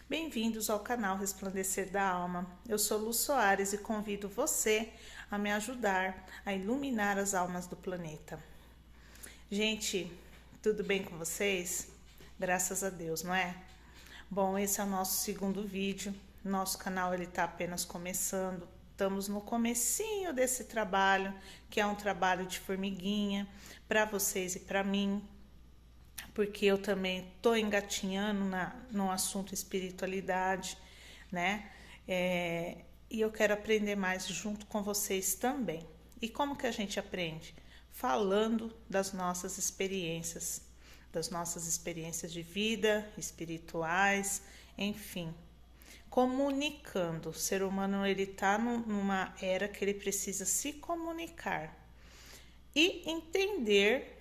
Bem-vindos ao canal Resplandecer da Alma. Eu sou Lu Soares e convido você a me ajudar a iluminar as almas do planeta. Gente, tudo bem com vocês? Graças a Deus, não é? Bom, esse é o nosso segundo vídeo. Nosso canal ele está apenas começando. Estamos no comecinho desse trabalho, que é um trabalho de formiguinha para vocês e para mim, porque eu também estou engatinhando no assunto espiritualidade, né? E eu quero aprender mais junto com vocês também. E como que a gente aprende? Falando das nossas experiências de vida, espirituais, enfim. Comunicando. O ser humano ele está numa era que ele precisa se comunicar e entender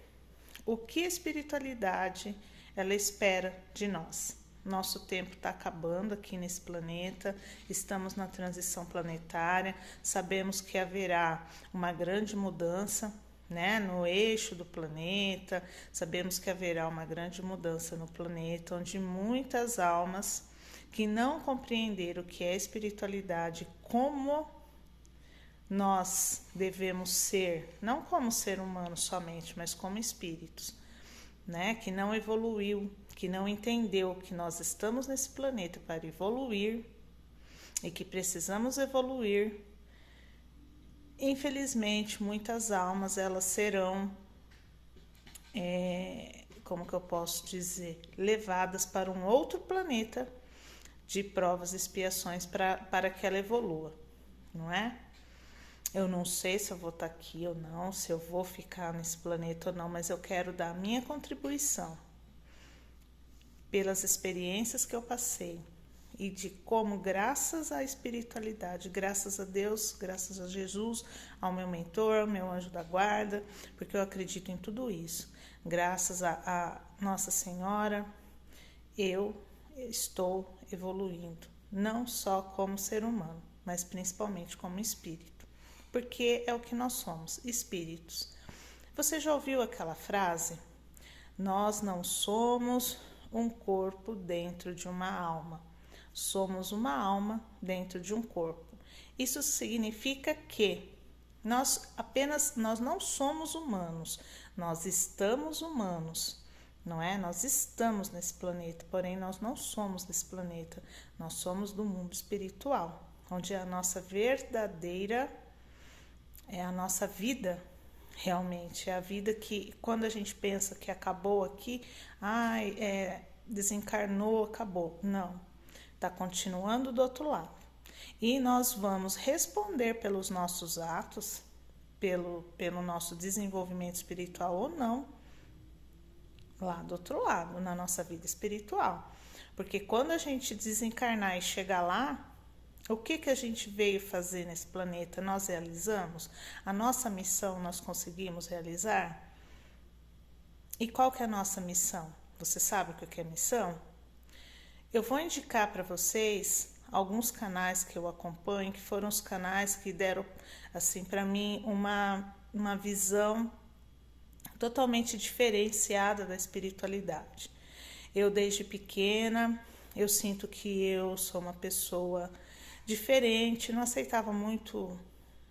o que a espiritualidade ela espera de nós. Nosso tempo está acabando aqui nesse planeta, estamos na transição planetária, sabemos que haverá uma grande mudança, né, no eixo do planeta, sabemos que haverá uma grande mudança no planeta, onde muitas almas que não compreenderam o que é espiritualidade, como nós devemos ser, não como ser humano somente, mas como espíritos, né? Que não evoluiu, que não entendeu que nós estamos nesse planeta para evoluir e que precisamos evoluir. Infelizmente, muitas almas elas serão, como que eu posso dizer, levadas para um outro planeta de provas e expiações para que ela evolua, não é? Eu não sei se eu vou estar aqui ou não, se eu vou ficar nesse planeta ou não, mas eu quero dar a minha contribuição pelas experiências que eu passei e de como, graças à espiritualidade, graças a Deus, graças a Jesus, ao meu mentor, ao meu anjo da guarda, porque eu acredito em tudo isso, graças a Nossa Senhora, eu estou evoluindo, não só como ser humano, mas principalmente como espírito. Porque é o que nós somos, espíritos. Você já ouviu aquela frase? Nós não somos um corpo dentro de uma alma. Somos uma alma dentro de um corpo. Isso significa que nós não somos humanos. Nós estamos humanos, não é? Nós estamos nesse planeta, porém nós não somos desse planeta. Nós somos do mundo espiritual, onde é a nossa verdadeira é a nossa vida, realmente. É a vida que, quando a gente pensa que acabou aqui, desencarnou, acabou. Não, está continuando do outro lado. E nós vamos responder pelos nossos atos, pelo nosso desenvolvimento espiritual ou não, lá do outro lado, na nossa vida espiritual. Porque quando a gente desencarnar e chegar lá, o que a gente veio fazer nesse planeta? Nós realizamos? A nossa missão nós conseguimos realizar? E qual que é a nossa missão? Você sabe o que é missão? Eu vou indicar para vocês alguns canais que eu acompanho, que foram os canais que deram, assim, para mim, uma visão totalmente diferenciada da espiritualidade. Eu, desde pequena, eu sinto que eu sou uma pessoa diferente, não aceitava muito,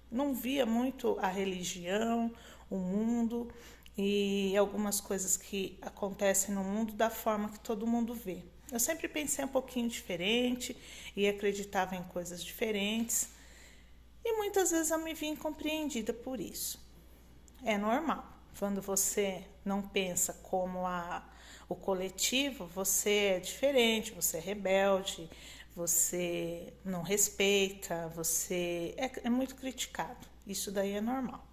não via muito a religião, o mundo e algumas coisas que acontecem no mundo da forma que todo mundo vê. Eu sempre pensei um pouquinho diferente e acreditava em coisas diferentes e muitas vezes eu me vi incompreendida por isso. É normal. Quando você não pensa como o coletivo, você é diferente, você é rebelde, você não respeita, você é muito criticado. Isso daí é normal.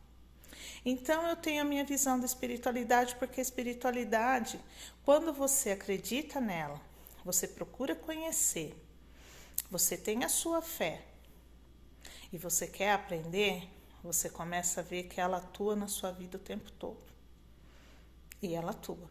Então eu tenho a minha visão da espiritualidade, porque a espiritualidade, quando você acredita nela, você procura conhecer, você tem a sua fé e você quer aprender, você começa a ver que ela atua na sua vida o tempo todo. E ela atua.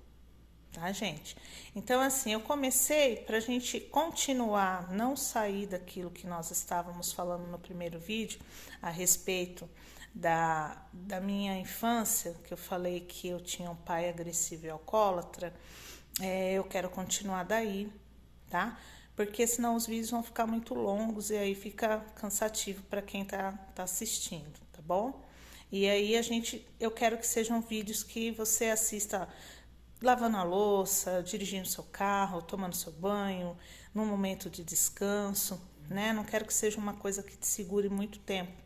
Tá, gente? Então, assim, eu comecei para a gente continuar, não sair daquilo que nós estávamos falando no primeiro vídeo, a respeito da minha infância, que eu falei que eu tinha um pai agressivo e alcoólatra. Eu quero continuar daí, tá? porque senão os vídeos vão ficar muito longos e aí fica cansativo para quem tá assistindo, tá bom? E aí eu quero que sejam vídeos que você assista lavando a louça, dirigindo seu carro, tomando seu banho, num momento de descanso, né? Não quero que seja uma coisa que te segure muito tempo.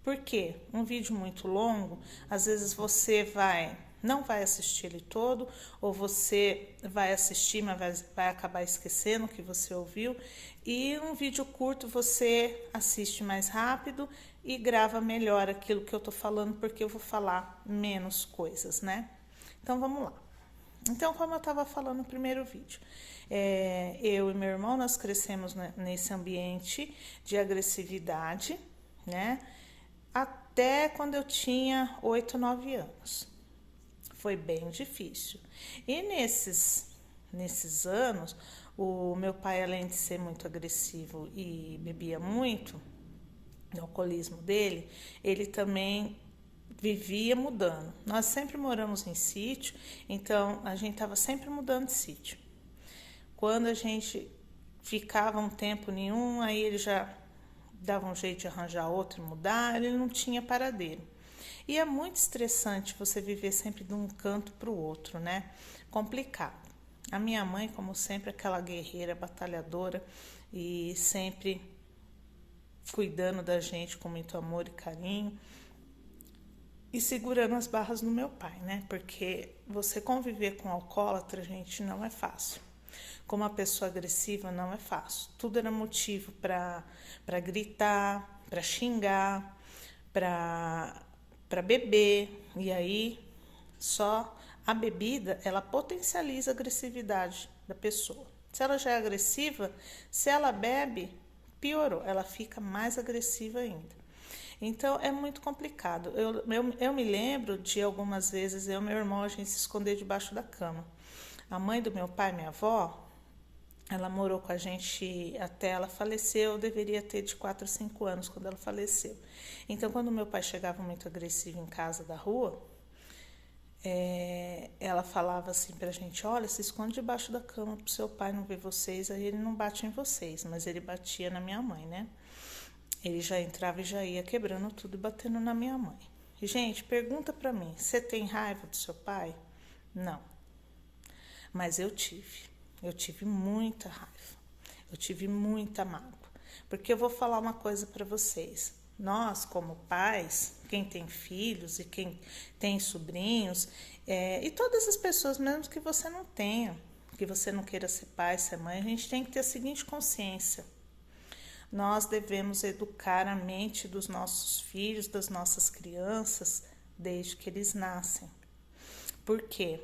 Por quê? Um vídeo muito longo, às vezes você não vai assistir ele todo, ou você vai assistir, mas vai acabar esquecendo o que você ouviu. E um vídeo curto você assiste mais rápido e grava melhor aquilo que eu tô falando, porque eu vou falar menos coisas, né? Então vamos lá. Então, como eu estava falando no primeiro vídeo, eu e meu irmão, nós crescemos nesse ambiente de agressividade, né? Até quando eu tinha 8, 9 anos. Foi bem difícil. E nesses anos, o meu pai, além de ser muito agressivo e bebia muito, o alcoolismo dele, ele também vivia mudando. Nós sempre moramos em sítio, então a gente estava sempre mudando de sítio. Quando a gente ficava um tempo nenhum, aí ele já dava um jeito de arranjar outro e mudar, ele não tinha paradeiro. E é muito estressante você viver sempre de um canto para o outro, né? Complicado. A minha mãe, como sempre, aquela guerreira, batalhadora e sempre cuidando da gente com muito amor e carinho. E segurando as barras do meu pai, né? Porque você conviver com alcoólatra, gente, não é fácil. Com uma pessoa agressiva, não é fácil. Tudo era motivo para gritar, para xingar, para beber. E aí, só a bebida, ela potencializa a agressividade da pessoa. Se ela já é agressiva, se ela bebe, piorou. Ela fica mais agressiva ainda. Então, é muito complicado. Eu me lembro de algumas vezes, eu e meu irmão, a gente se esconder debaixo da cama. A mãe do meu pai, minha avó, ela morou com a gente até ela faleceu. Eu deveria ter de 4 a 5 anos quando ela faleceu. Então, quando meu pai chegava muito agressivo em casa da rua, ela falava assim pra gente: olha, se esconde debaixo da cama pro seu pai não ver vocês, aí ele não bate em vocês, mas ele batia na minha mãe, né? Ele já entrava e já ia quebrando tudo e batendo na minha mãe. E, gente, pergunta pra mim, você tem raiva do seu pai? Não. Mas eu tive muita raiva, eu tive muita mágoa. Porque eu vou falar uma coisa pra vocês, nós como pais, quem tem filhos e quem tem sobrinhos, e todas as pessoas, mesmo que você não tenha, que você não queira ser pai, ser mãe, a gente tem que ter a seguinte consciência: nós devemos educar a mente dos nossos filhos, das nossas crianças, desde que eles nascem. Por quê?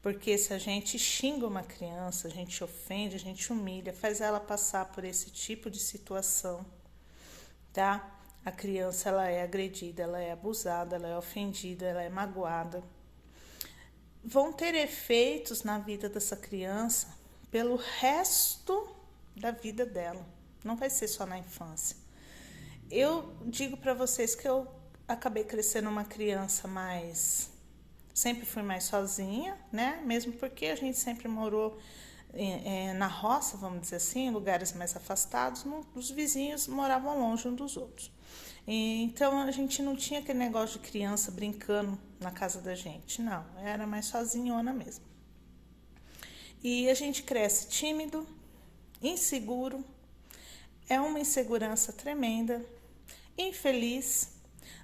Porque se a gente xinga uma criança, a gente ofende, a gente humilha, faz ela passar por esse tipo de situação, tá? A criança, ela é agredida, ela é abusada, ela é ofendida, ela é magoada. Vão ter efeitos na vida dessa criança pelo resto da vida dela. Não vai ser só na infância. Eu digo para vocês que eu acabei crescendo uma criança mais... Sempre fui mais sozinha, né? Mesmo porque a gente sempre morou na roça, vamos dizer assim, em lugares mais afastados. Os vizinhos moravam longe uns dos outros. Então, a gente não tinha aquele negócio de criança brincando na casa da gente. Não, era mais sozinhona mesmo. E a gente cresce tímido, inseguro. É uma insegurança tremenda, infeliz.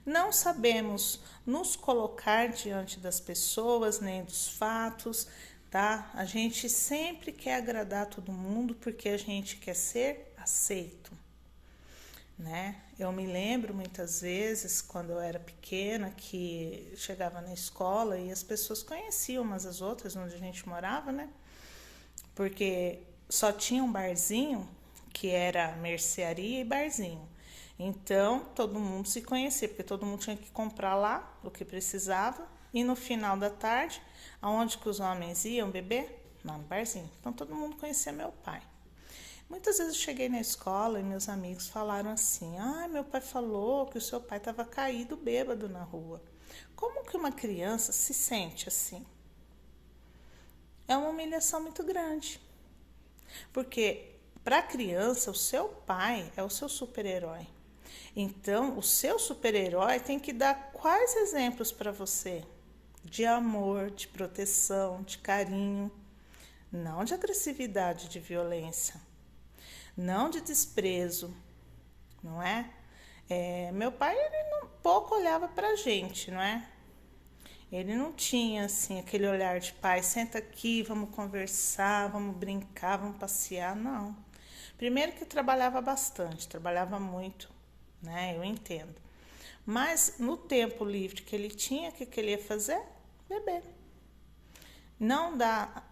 Não sabemos nos colocar diante das pessoas, nem dos fatos, tá? A gente sempre quer agradar todo mundo porque a gente quer ser aceito, né? Eu me lembro muitas vezes, quando eu era pequena, que chegava na escola e as pessoas conheciam umas as outras onde a gente morava, né? Porque só tinha um barzinho, que era mercearia e barzinho. Então, todo mundo se conhecia, porque todo mundo tinha que comprar lá o que precisava. E no final da tarde, aonde que os homens iam beber? Lá no barzinho. Então, todo mundo conhecia meu pai. Muitas vezes eu cheguei na escola e meus amigos falaram assim: ah, meu pai falou que o seu pai estava caído bêbado na rua. Como que uma criança se sente assim? É uma humilhação muito grande. Porque Para a criança, o seu pai é o seu super-herói. Então, o seu super-herói tem que dar quais exemplos para você? De amor, de proteção, de carinho, não de agressividade, de violência, não de desprezo, não é? Meu pai, ele pouco olhava pra gente, não é? Ele não tinha, assim, aquele olhar de pai, senta aqui, vamos conversar, vamos brincar, vamos passear, não. Primeiro que trabalhava bastante, trabalhava muito, né? Eu entendo. Mas no tempo livre que ele tinha, o que ele ia fazer? Beber. Não dar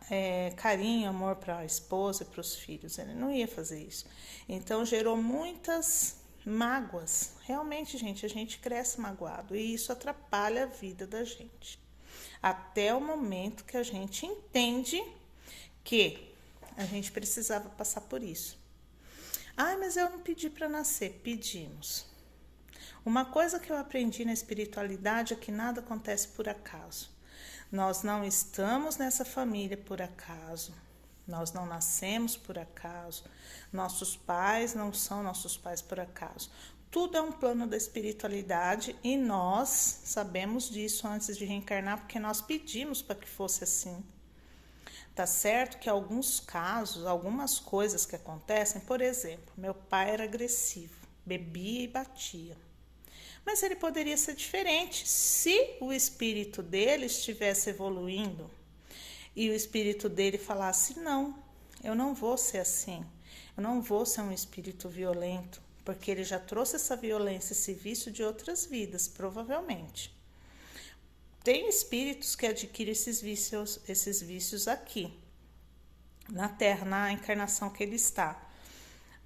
carinho, amor para a esposa e para os filhos. Ele não ia fazer isso. Então gerou muitas mágoas. Realmente, gente, a gente cresce magoado e isso atrapalha a vida da gente. Até o momento que a gente entende que a gente precisava passar por isso. Ah, mas eu não pedi para nascer. Pedimos. Uma coisa que eu aprendi na espiritualidade é que nada acontece por acaso. Nós não estamos nessa família por acaso. Nós não nascemos por acaso. Nossos pais não são nossos pais por acaso. Tudo é um plano da espiritualidade e nós sabemos disso antes de reencarnar porque nós pedimos para que fosse assim. Tá certo que alguns casos, algumas coisas que acontecem, por exemplo, meu pai era agressivo, bebia e batia. Mas ele poderia ser diferente se o espírito dele estivesse evoluindo e o espírito dele falasse: não, eu não vou ser assim, eu não vou ser um espírito violento, porque ele já trouxe essa violência, esse vício de outras vidas, provavelmente. Tem espíritos que adquirem esses vícios aqui, na Terra, na encarnação que ele está.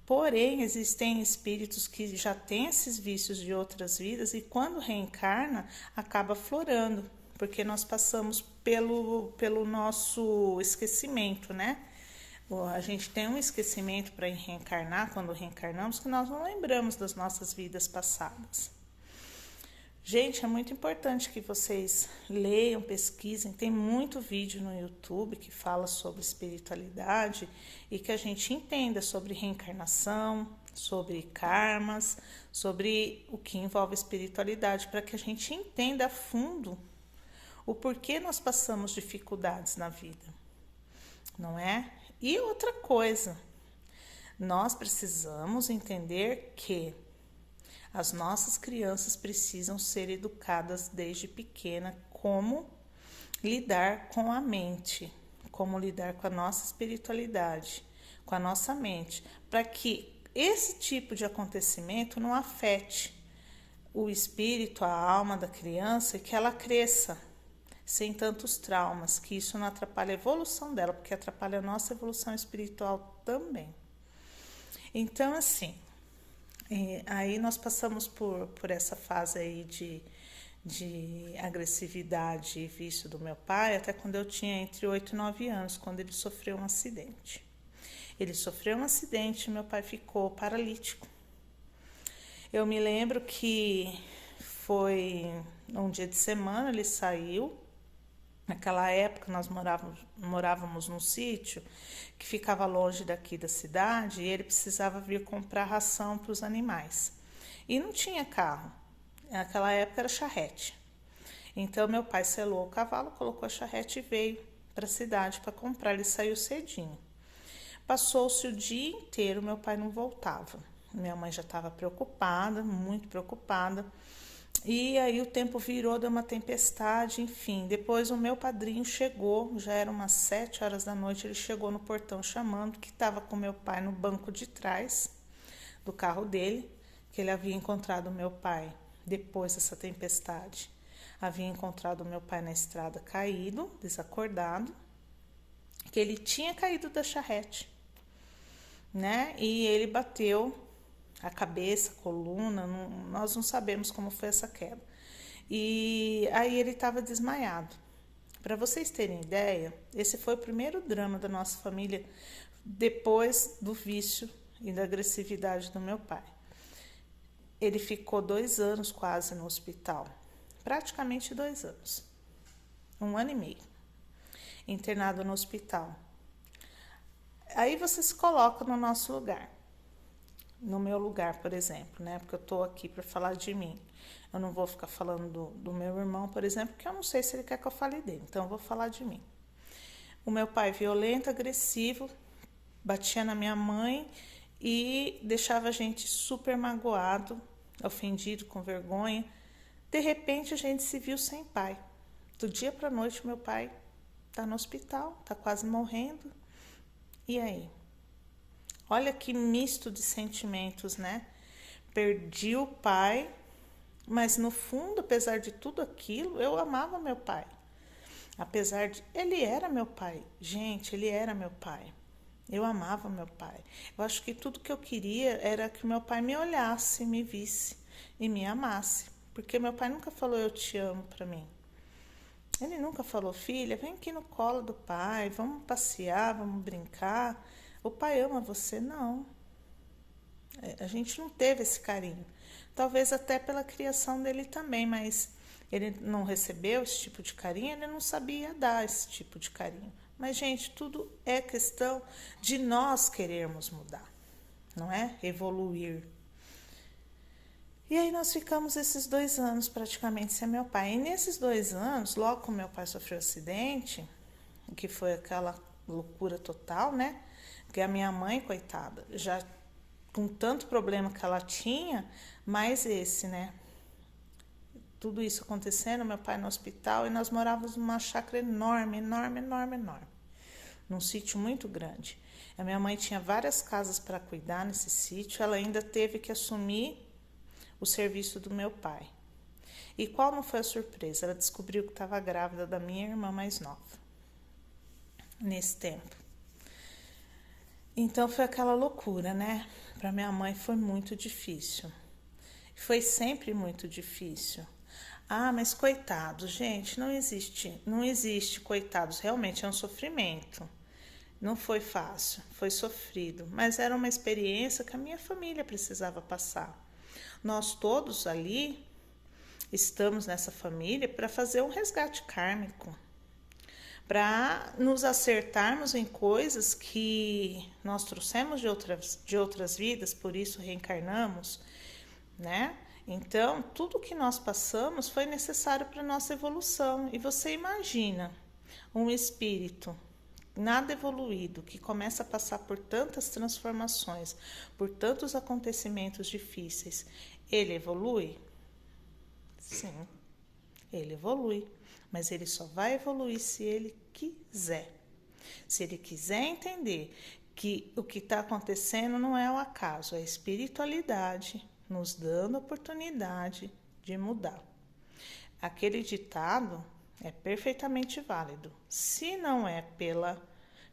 Porém, existem espíritos que já têm esses vícios de outras vidas e quando reencarna, acaba aflorando, porque nós passamos pelo nosso esquecimento, né? A gente tem um esquecimento para reencarnar, quando reencarnamos, que nós não lembramos das nossas vidas passadas. Gente, é muito importante que vocês leiam, pesquisem. Tem muito vídeo no YouTube que fala sobre espiritualidade e que a gente entenda sobre reencarnação, sobre karmas, sobre o que envolve espiritualidade, para que a gente entenda a fundo o porquê nós passamos dificuldades na vida, não é? E outra coisa, nós precisamos entender que as nossas crianças precisam ser educadas desde pequena como lidar com a mente, como lidar com a nossa espiritualidade, com a nossa mente, para que esse tipo de acontecimento não afete o espírito, a alma da criança e que ela cresça sem tantos traumas, que isso não atrapalhe a evolução dela, porque atrapalha a nossa evolução espiritual também. Então, assim, aí nós passamos por essa fase aí de agressividade e vício do meu pai, até quando eu tinha entre 8 e 9 anos, quando ele sofreu um acidente. Ele sofreu um acidente e meu pai ficou paralítico. Eu me lembro que foi um dia de semana, ele saiu. Naquela época nós morávamos num sítio que ficava longe daqui da cidade e ele precisava vir comprar ração para os animais. E não tinha carro. Naquela época era charrete. Então meu pai selou o cavalo, colocou a charrete e veio para a cidade para comprar. Ele saiu cedinho. Passou-se o dia inteiro, meu pai não voltava. Minha mãe já estava preocupada, muito preocupada. E aí o tempo virou, deu uma tempestade, enfim. Depois o meu padrinho chegou, já eram umas 7 horas da noite, ele chegou no portão chamando, que estava com meu pai no banco de trás do carro dele, que ele havia encontrado meu pai depois dessa tempestade. Havia encontrado meu pai na estrada caído, desacordado, que ele tinha caído da charrete, né? E ele bateu a cabeça, a coluna, nós não sabemos como foi essa queda. E aí ele estava desmaiado. Para vocês terem ideia, esse foi o primeiro drama da nossa família depois do vício e da agressividade do meu pai. Ele ficou 2 anos quase no hospital, praticamente 2 anos, 1 ano e meio, internado no hospital. Aí você se coloca no nosso lugar. No meu lugar, por exemplo, né? Porque eu tô aqui para falar de mim. Eu não vou ficar falando do meu irmão, por exemplo, porque eu não sei se ele quer que eu fale dele. Então, eu vou falar de mim. O meu pai violento, agressivo, batia na minha mãe e deixava a gente super magoado, ofendido, com vergonha. De repente, a gente se viu sem pai. Do dia para a noite, meu pai tá no hospital, tá quase morrendo. E aí? Olha que misto de sentimentos, né? Perdi o pai, mas no fundo, apesar de tudo aquilo, eu amava meu pai. Apesar de... Ele era meu pai. Gente, ele era meu pai. Eu amava meu pai. Eu acho que tudo que eu queria era que meu pai me olhasse, me visse e me amasse. Porque meu pai nunca falou eu te amo pra mim. Ele nunca falou, filha, vem aqui no colo do pai, vamos passear, vamos brincar. O pai ama você, não. A gente não teve esse carinho. Talvez até pela criação dele também, mas ele não recebeu esse tipo de carinho, ele não sabia dar esse tipo de carinho. Mas, gente, tudo é questão de nós querermos mudar, não é? Evoluir. E aí nós ficamos esses 2 anos praticamente sem meu pai. E nesses 2 anos, logo que meu pai sofreu um acidente, que foi aquela loucura total, né? Porque a minha mãe, coitada, já com tanto problema que ela tinha, mais esse, né? Tudo isso acontecendo, meu pai no hospital, e nós morávamos numa chácara enorme, enorme, enorme, enorme. Num sítio muito grande. A minha mãe tinha várias casas para cuidar nesse sítio, ela ainda teve que assumir o serviço do meu pai. E qual não foi a surpresa? Ela descobriu que estava grávida da minha irmã mais nova. Nesse tempo. Então foi aquela loucura, né? Para minha mãe foi muito difícil. Foi sempre muito difícil. Ah, mas coitados, gente, não existe coitados, realmente é um sofrimento. Não foi fácil, foi sofrido, mas era uma experiência que a minha família precisava passar. Nós todos ali estamos nessa família para fazer um resgate kármico, para nos acertarmos em coisas que nós trouxemos de outras vidas, por isso reencarnamos, né? Então, tudo que nós passamos foi necessário para a nossa evolução. E você imagina um espírito nada evoluído que começa a passar por tantas transformações, por tantos acontecimentos difíceis, ele evolui? Sim, ele evolui, mas ele só vai evoluir se ele quiser. Se ele quiser entender que o que está acontecendo não é o acaso, é a espiritualidade nos dando a oportunidade de mudar. Aquele ditado é perfeitamente válido. Se não é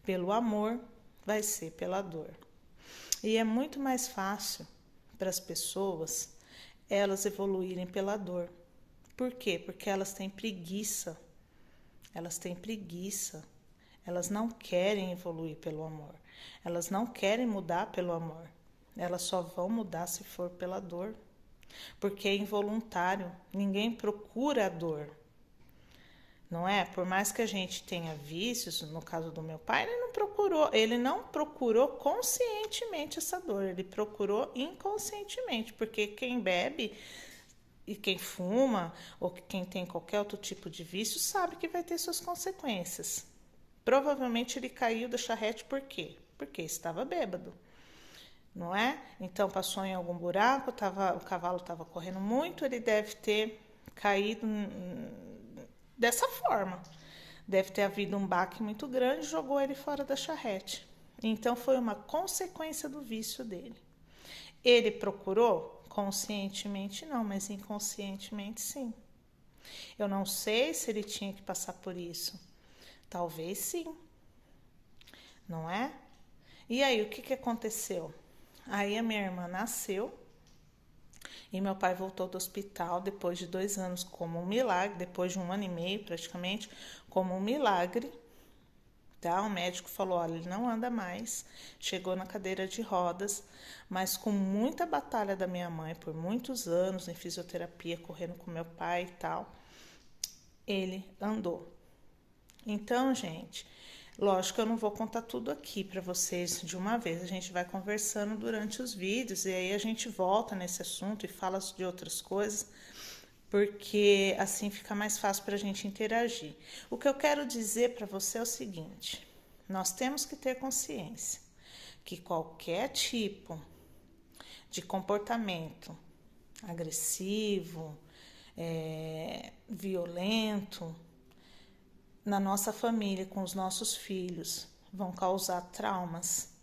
pelo amor, vai ser pela dor. E é muito mais fácil para as pessoas elas evoluírem pela dor. Por quê? Porque elas têm preguiça. Elas têm preguiça. Elas não querem evoluir pelo amor. Elas não querem mudar pelo amor. Elas só vão mudar se for pela dor. Porque é involuntário. Ninguém procura a dor. Não é? Por mais que a gente tenha vícios, no caso do meu pai, ele não procurou conscientemente essa dor, ele procurou inconscientemente, porque quem bebe e quem fuma, ou quem tem qualquer outro tipo de vício, sabe que vai ter suas consequências. Provavelmente ele caiu da charrete por quê? Porque estava bêbado, não é? Então passou em algum buraco, o cavalo estava correndo muito, ele deve ter caído dessa forma. Deve ter havido um baque muito grande e jogou ele fora da charrete. Então foi uma consequência do vício dele. Ele procurou? Conscientemente não, mas inconscientemente sim. Eu não sei se ele tinha que passar por isso. Talvez sim. Não é? E aí, o que aconteceu? Aí a minha irmã nasceu e meu pai voltou do hospital depois de 2 anos como um milagre, depois de 1 ano e meio praticamente, como um milagre. Tá? O médico falou, olha, ele não anda mais, chegou na cadeira de rodas, mas com muita batalha da minha mãe, por muitos anos, em fisioterapia, correndo com meu pai e tal, ele andou. Então, gente, Lógico que eu não vou contar tudo aqui para vocês de uma vez, a gente vai conversando durante os vídeos e aí a gente volta nesse assunto e fala de outras coisas, porque assim fica mais fácil para a gente interagir. O que eu quero dizer para você é o seguinte: nós temos que ter consciência que qualquer tipo de comportamento agressivo, violento, na nossa família, com os nossos filhos, vão causar traumas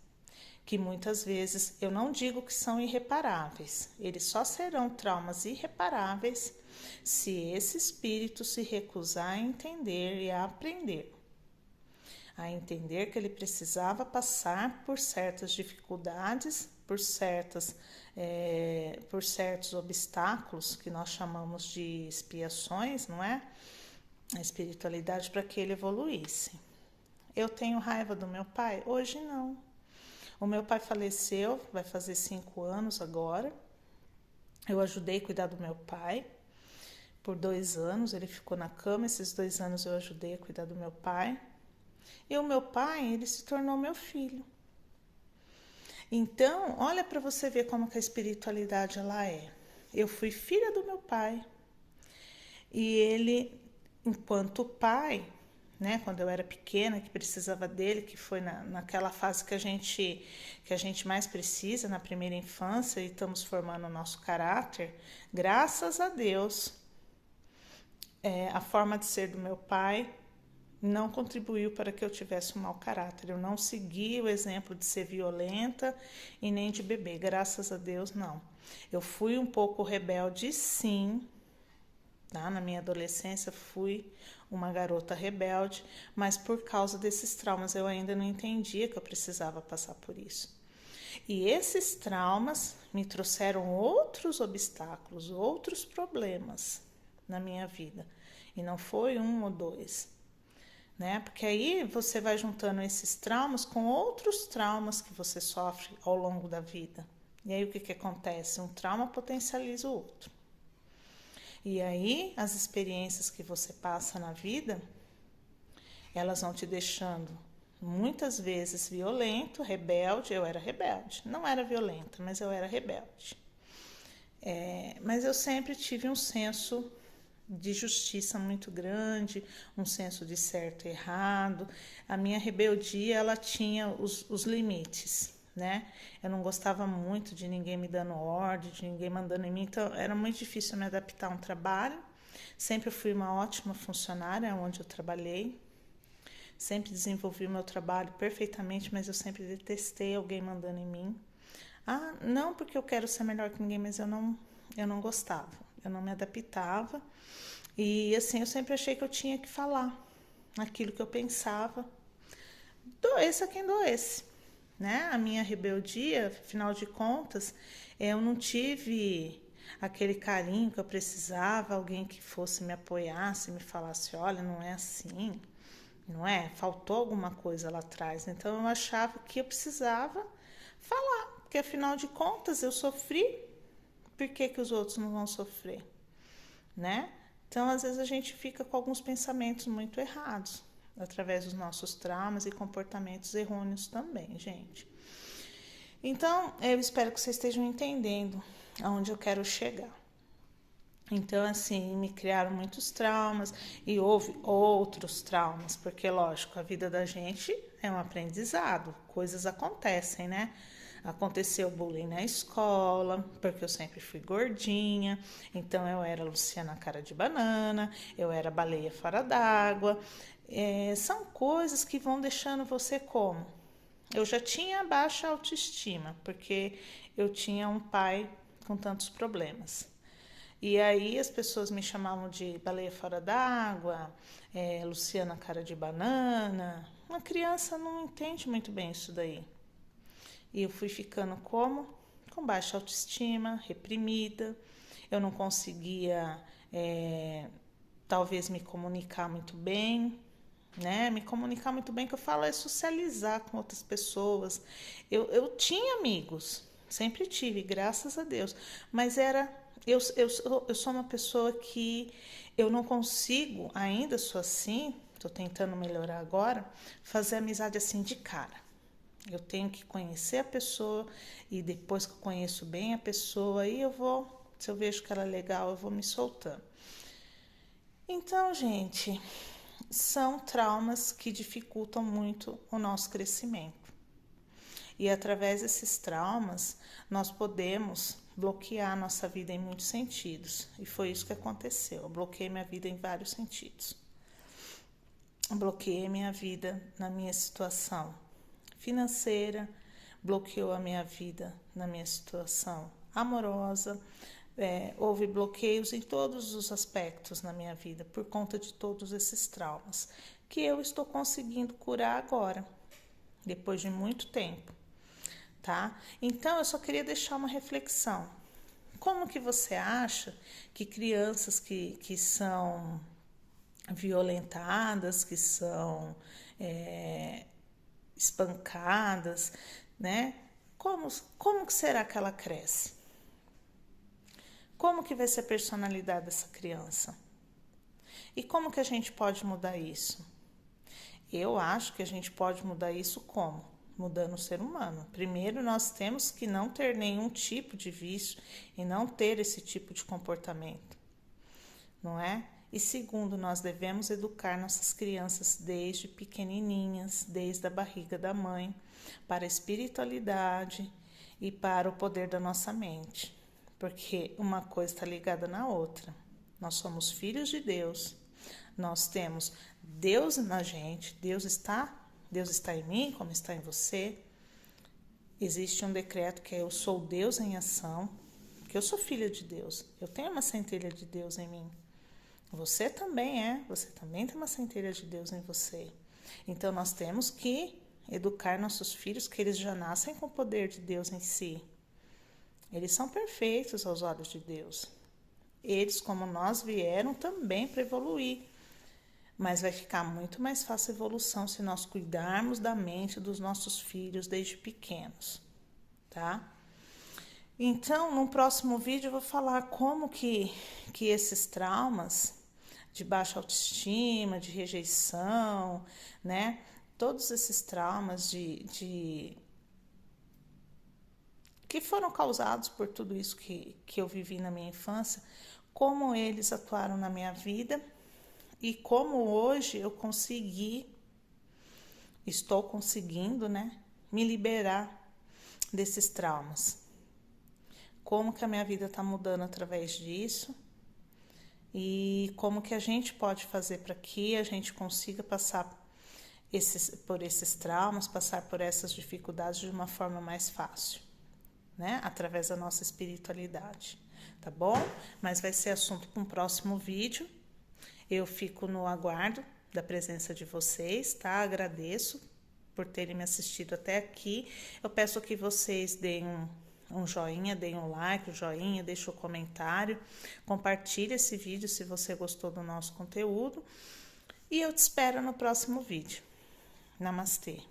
que muitas vezes, eu não digo que são irreparáveis, eles só serão traumas irreparáveis se esse espírito se recusar a entender e a aprender. A entender que ele precisava passar por certas dificuldades, por certos obstáculos que nós chamamos de expiações, não é? A espiritualidade, para que ele evoluísse. Eu tenho raiva do meu pai? Hoje não. O meu pai faleceu, vai fazer 5 anos agora. Eu ajudei a cuidar do meu pai por 2 anos, ele ficou na cama, esses 2 anos eu ajudei a cuidar do meu pai. E o meu pai, ele se tornou meu filho. Então, olha para você ver como que a espiritualidade ela é. Eu fui filha do meu pai. E ele, enquanto pai, né, quando eu era pequena, que precisava dele, que foi naquela fase que a gente mais precisa, na primeira infância, e estamos formando o nosso caráter, graças a Deus, a forma de ser do meu pai não contribuiu para que eu tivesse um mau caráter. Eu não segui o exemplo de ser violenta e nem de beber. Graças a Deus, não. Eu fui um pouco rebelde, sim. Tá? Na minha adolescência, fui uma garota rebelde, mas por causa desses traumas eu ainda não entendia que eu precisava passar por isso. E esses traumas me trouxeram outros obstáculos, outros problemas na minha vida. E não foi 1 ou 2. Né? Porque aí você vai juntando esses traumas com outros traumas que você sofre ao longo da vida. E aí o que acontece? Um trauma potencializa o outro. E aí as experiências que você passa na vida, elas vão te deixando muitas vezes violento, rebelde. Eu era rebelde, não era violenta, mas eu era rebelde. Mas eu sempre tive um senso de justiça muito grande, um senso de certo e errado. A minha rebeldia, ela tinha os limites, né? Eu não gostava muito de ninguém me dando ordem, de ninguém mandando em mim, então era muito difícil me adaptar a um trabalho. Sempre fui uma ótima funcionária onde eu trabalhei, sempre desenvolvi o meu trabalho perfeitamente, mas eu sempre detestei alguém mandando em mim. Não porque eu quero ser melhor que ninguém, mas eu não gostava, eu não me adaptava. E assim, eu sempre achei que eu tinha que falar aquilo que eu pensava, doesse a quem doesse, né? A minha rebeldia, afinal de contas, eu não tive aquele carinho que eu precisava, alguém que fosse me apoiasse, me falasse, olha, não é assim, não é? Faltou alguma coisa lá atrás. Então eu achava que eu precisava falar, porque afinal de contas eu sofri, por que os outros não vão sofrer, né? Então, às vezes, a gente fica com alguns pensamentos muito errados, através dos nossos traumas e comportamentos errôneos também, gente. Então, eu espero que vocês estejam entendendo aonde eu quero chegar. Então, assim, me criaram muitos traumas e houve outros traumas, porque, lógico, a vida da gente é um aprendizado, coisas acontecem, né? Aconteceu bullying na escola, porque eu sempre fui gordinha, então eu era Luciana cara de banana, eu era baleia fora d'água. São coisas que vão deixando você como? Eu já tinha baixa autoestima, porque eu tinha um pai com tantos problemas. E aí as pessoas me chamavam de baleia fora d'água, Luciana cara de banana. Uma criança não entende muito bem isso daí. E eu fui ficando como? Com baixa autoestima, reprimida. Eu não conseguia, talvez, me comunicar muito bem, né? Me comunicar muito bem, que eu falo, é socializar com outras pessoas. Eu tinha amigos, sempre tive, graças a Deus. Mas eu sou uma pessoa que eu não consigo, ainda sou assim, tô tentando melhorar agora, fazer amizade assim de cara. Eu tenho que conhecer a pessoa e depois que eu conheço bem a pessoa, aí eu vou, se eu vejo que ela é legal, eu vou me soltando. Então, gente, são traumas que dificultam muito o nosso crescimento. E através desses traumas, nós podemos bloquear a nossa vida em muitos sentidos. E foi isso que aconteceu. Eu bloqueei minha vida em vários sentidos. Eu bloqueei minha vida na minha situação financeira, bloqueou a minha vida na minha situação amorosa. Houve bloqueios em todos os aspectos na minha vida por conta de todos esses traumas que eu estou conseguindo curar agora, depois de muito tempo, tá? Então, eu só queria deixar uma reflexão. Como que você acha que crianças que são violentadas, que são espancadas, né? Como que será que ela cresce? Como que vai ser a personalidade dessa criança? E como que a gente pode mudar isso? Eu acho que a gente pode mudar isso como? Mudando o ser humano. Primeiro, nós temos que não ter nenhum tipo de vício e não ter esse tipo de comportamento, não é? E segundo, nós devemos educar nossas crianças desde pequenininhas, desde a barriga da mãe, para a espiritualidade e para o poder da nossa mente. Porque uma coisa está ligada na outra. Nós somos filhos de Deus. Nós temos Deus na gente. Deus está em mim, como está em você. Existe um decreto que é eu sou Deus em ação, que eu sou filha de Deus. Eu tenho uma centelha de Deus em mim. Você também tem uma centelha de Deus em você. Então nós temos que educar nossos filhos que eles já nascem com o poder de Deus em si. Eles são perfeitos aos olhos de Deus. Eles, como nós, vieram também para evoluir. Mas vai ficar muito mais fácil a evolução se nós cuidarmos da mente dos nossos filhos desde pequenos, tá? Então, no próximo vídeo eu vou falar como que esses traumas de baixa autoestima, de rejeição, né? Todos esses traumas que foram causados por tudo isso que eu vivi na minha infância, como eles atuaram na minha vida e como hoje eu estou conseguindo, né, me liberar desses traumas. Como que a minha vida está mudando através disso e como que a gente pode fazer para que a gente consiga passar por esses traumas, passar por essas dificuldades de uma forma mais fácil, né? Através da nossa espiritualidade, tá bom? Mas vai ser assunto para um próximo vídeo. Eu fico no aguardo da presença de vocês, tá? Agradeço por terem me assistido até aqui. Eu peço que vocês deem um joinha, deem um like, um joinha, deixem um comentário, compartilhe esse vídeo se você gostou do nosso conteúdo. E eu te espero no próximo vídeo. Namastê!